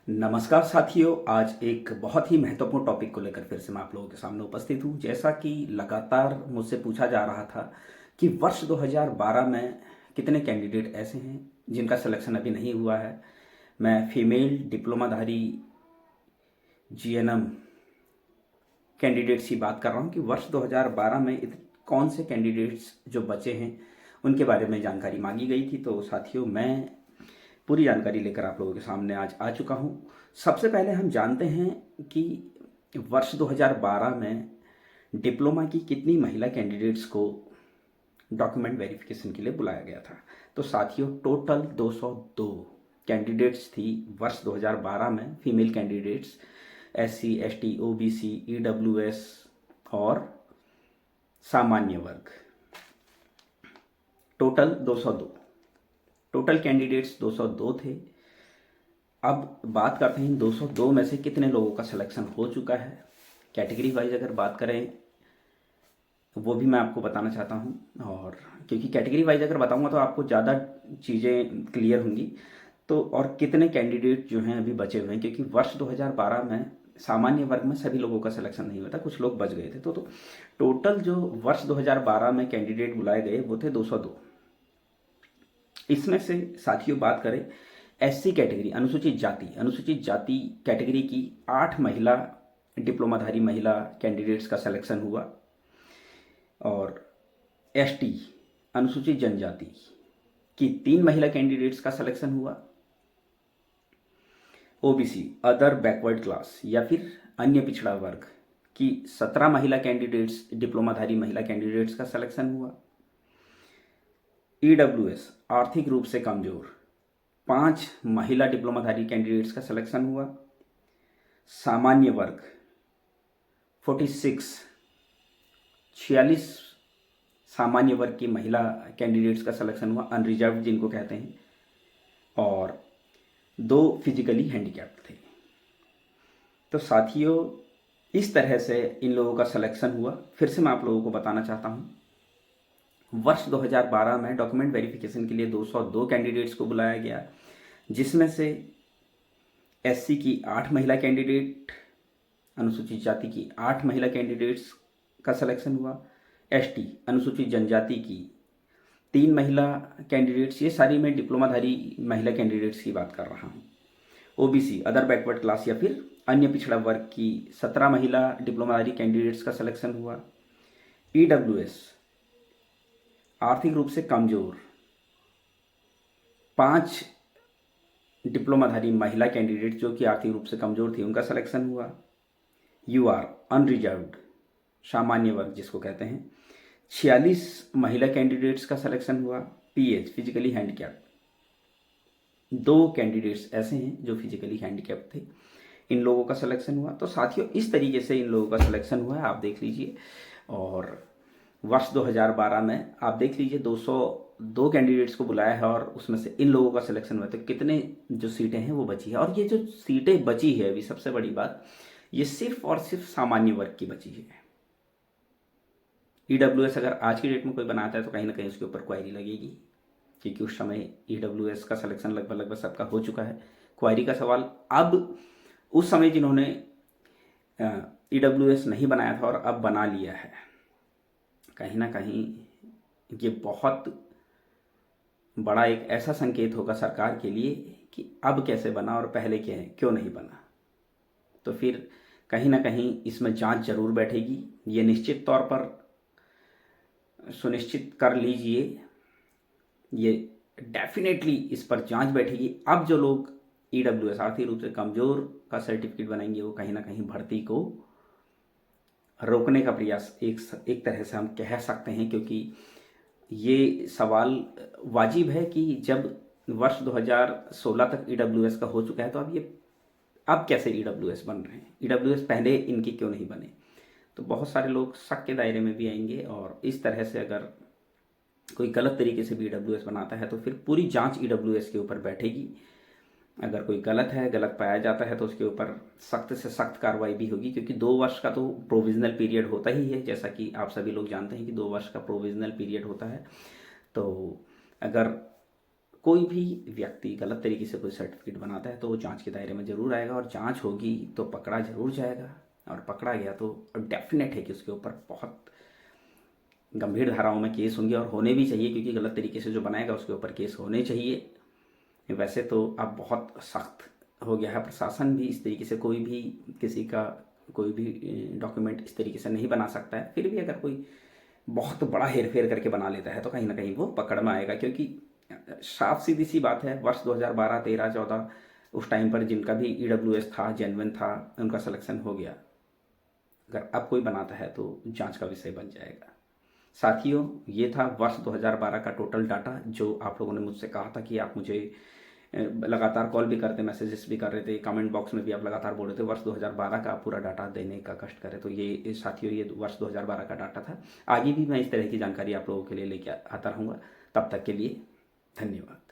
नमस्कार साथियों, आज एक बहुत ही महत्वपूर्ण टॉपिक को लेकर फिर से मैं आप लोगों के सामने उपस्थित हूँ। जैसा कि लगातार मुझसे पूछा जा रहा था कि वर्ष 2012 में कितने कैंडिडेट ऐसे हैं जिनका सिलेक्शन अभी नहीं हुआ है। मैं फीमेल डिप्लोमाधारी जीएनएम कैंडिडेट्स की बात कर रहा हूँ कि वर्ष 2012 में कौन से कैंडिडेट्स जो बचे हैं उनके बारे में जानकारी मांगी गई थी। तो साथियों, मैं पूरी जानकारी लेकर आप लोगों के सामने आज आ चुका हूँ। सबसे पहले हम जानते हैं कि वर्ष 2012 में डिप्लोमा की कितनी महिला कैंडिडेट्स को डॉक्यूमेंट वेरिफिकेशन के लिए बुलाया गया था। तो साथियों, टोटल 202 कैंडिडेट्स थी वर्ष 2012 में, female candidates, SC, ST, OBC, EWS और सामान्य वर्ग। टोटल 202, टोटल कैंडिडेट्स 202 थे। अब बात करते हैं इन 202 में से कितने लोगों का सिलेक्शन हो चुका है। कैटेगरी वाइज अगर बात करें वो भी मैं आपको बताना चाहता हूं, और क्योंकि कैटेगरी वाइज अगर बताऊंगा तो आपको ज़्यादा चीज़ें क्लियर होंगी। तो और कितने कैंडिडेट जो हैं अभी बचे हुए हैं, क्योंकि वर्ष 2012 में सामान्य वर्ग में सभी लोगों का सिलेक्शन नहीं हुआ था, कुछ लोग बच गए थे। तो टोटल जो वर्ष 2012 में कैंडिडेट बुलाए गए वो थे 202। इसमें से साथियों बात करें SC कैटेगरी, अनुसूचित जाति कैटेगरी की 8 महिला डिप्लोमाधारी महिला कैंडिडेट्स का सिलेक्शन हुआ, और ST अनुसूचित जनजाति की 3 महिला कैंडिडेट्स का सिलेक्शन हुआ। OBC अदर बैकवर्ड क्लास या फिर अन्य पिछड़ा वर्ग की 17 महिला कैंडिडेट्स डिप्लोमाधारी महिला कैंडिडेट्स का सिलेक्शन हुआ। EWS आर्थिक रूप से कमजोर 5 महिला डिप्लोमाधारी कैंडिडेट्स का सिलेक्शन हुआ। सामान्य वर्ग 46 सामान्य वर्ग की महिला कैंडिडेट्स का सिलेक्शन हुआ, अनरिजर्व जिनको कहते हैं, और 2 फिजिकली हैंडीकैप्ड थे। तो साथियों, इस तरह से इन लोगों का सिलेक्शन हुआ। फिर से मैं आप लोगों को बताना चाहता हूँ, वर्ष 2012 में डॉक्यूमेंट वेरिफिकेशन के लिए 202 कैंडिडेट्स को बुलाया गया, जिसमें से SC की 8 महिला कैंडिडेट, अनुसूचित जाति की 8 महिला कैंडिडेट्स का सिलेक्शन हुआ। ST अनुसूचित जनजाति की 3 महिला कैंडिडेट्स, ये सारी मैं डिप्लोमाधारी महिला कैंडिडेट्स की बात कर रहा हूँ। OBC अदर बैकवर्ड क्लास या फिर अन्य पिछड़ा वर्ग की 17 महिला डिप्लोमाधारी कैंडिडेट्स का सिलेक्शन हुआ। EWS आर्थिक रूप से कमजोर 5 डिप्लोमाधारी महिला कैंडिडेट जो कि आर्थिक रूप से कमजोर थी, उनका सिलेक्शन हुआ। UR अनरिजर्व्ड सामान्य वर्ग जिसको कहते हैं, 46 महिला कैंडिडेट्स का सिलेक्शन हुआ। PH फिजिकली हैंडीकैप्ड 2 कैंडिडेट्स ऐसे हैं जो फिजिकली हैंडीकैप्ड थे, इन लोगों का सिलेक्शन हुआ। तो साथियों, इस तरीके से इन लोगों का सिलेक्शन हुआ है, आप देख लीजिए। और वर्ष 2012 में आप देख लीजिए 202 कैंडिडेट्स को बुलाया है, और उसमें से इन लोगों का सिलेक्शन हुआ। तो कितने जो सीटें हैं वो बची है, और ये जो सीटें बची है अभी, सबसे बड़ी बात, ये सिर्फ और सिर्फ सामान्य वर्ग की बची है। EWS अगर आज की डेट में कोई बनाता है तो कहीं ना कहीं उसके ऊपर क्वायरी लगेगी, क्योंकि उस समय EWS का सिलेक्शन लगभग सबका हो चुका है। क्वायरी का सवाल अब, उस समय जिन्होंने EWS नहीं बनाया था और अब बना लिया है, कहीं ना कहीं ये बहुत बड़ा एक ऐसा संकेत होगा सरकार के लिए कि अब कैसे बना और पहले क्यों नहीं बना। तो फिर कहीं ना कहीं इसमें जांच जरूर बैठेगी, ये निश्चित तौर पर सुनिश्चित कर लीजिए, ये डेफिनेटली इस पर जांच बैठेगी। अब जो लोग EWS आर्थिक रूप से कमजोर का सर्टिफिकेट बनाएंगे, वो कहीं ना कहीं भर्ती को रोकने का प्रयास एक तरह से हम कह सकते हैं, क्योंकि ये सवाल वाजिब है कि जब वर्ष 2016 तक EWS का हो चुका है, तो अब कैसे EWS बन रहे हैं, EWS पहले इनके क्यों नहीं बने। तो बहुत सारे लोग शक के दायरे में भी आएंगे, और इस तरह से अगर कोई गलत तरीके से भी EWS बनाता है तो फिर पूरी जांच EWS के ऊपर बैठेगी। अगर कोई गलत पाया जाता है तो उसके ऊपर सख्त से सख्त कार्रवाई भी होगी, क्योंकि 2 वर्ष का तो प्रोविजनल पीरियड होता ही है, जैसा कि आप सभी लोग जानते हैं कि 2 वर्ष का प्रोविजनल पीरियड होता है। तो अगर कोई भी व्यक्ति गलत तरीके से कोई सर्टिफिकेट बनाता है तो वो जांच के दायरे में ज़रूर आएगा, और जांच होगी तो पकड़ा ज़रूर जाएगा, और पकड़ा गया तो डेफिनेट है कि उसके ऊपर बहुत गंभीर धाराओं में केस होंगे, और होने भी चाहिए, क्योंकि गलत तरीके से जो बनाएगा उसके ऊपर केस होने चाहिए। वैसे तो अब बहुत सख्त हो गया है, प्रशासन भी इस तरीके से कोई भी किसी का कोई भी डॉक्यूमेंट इस तरीके से नहीं बना सकता है। फिर भी अगर कोई बहुत बड़ा हेर फेर करके बना लेता है तो कहीं ना कहीं वो पकड़ में आएगा, क्योंकि साफ सीधी सी बात है, वर्ष 2012, 13, 14 उस टाइम पर जिनका भी EWS था, जेन्युइन था, उनका सिलेक्शन हो गया। अगर अब कोई बनाता है तो जांच का विषय बन जाएगा। साथियों, ये था वर्ष 2012 का टोटल डाटा, जो आप लोगों ने मुझसे कहा था कि आप मुझे लगातार कॉल भी करते, मैसेजेस भी कर रहे थे, कमेंट बॉक्स में भी आप लगातार बोल रहे थे वर्ष 2012 का पूरा डाटा देने का कष्ट करें। तो ये साथियों, ये वर्ष 2012 का डाटा था। आगे भी मैं इस तरह की जानकारी आप लोगों के लिए लेके आता रहूँगा। तब तक के लिए धन्यवाद।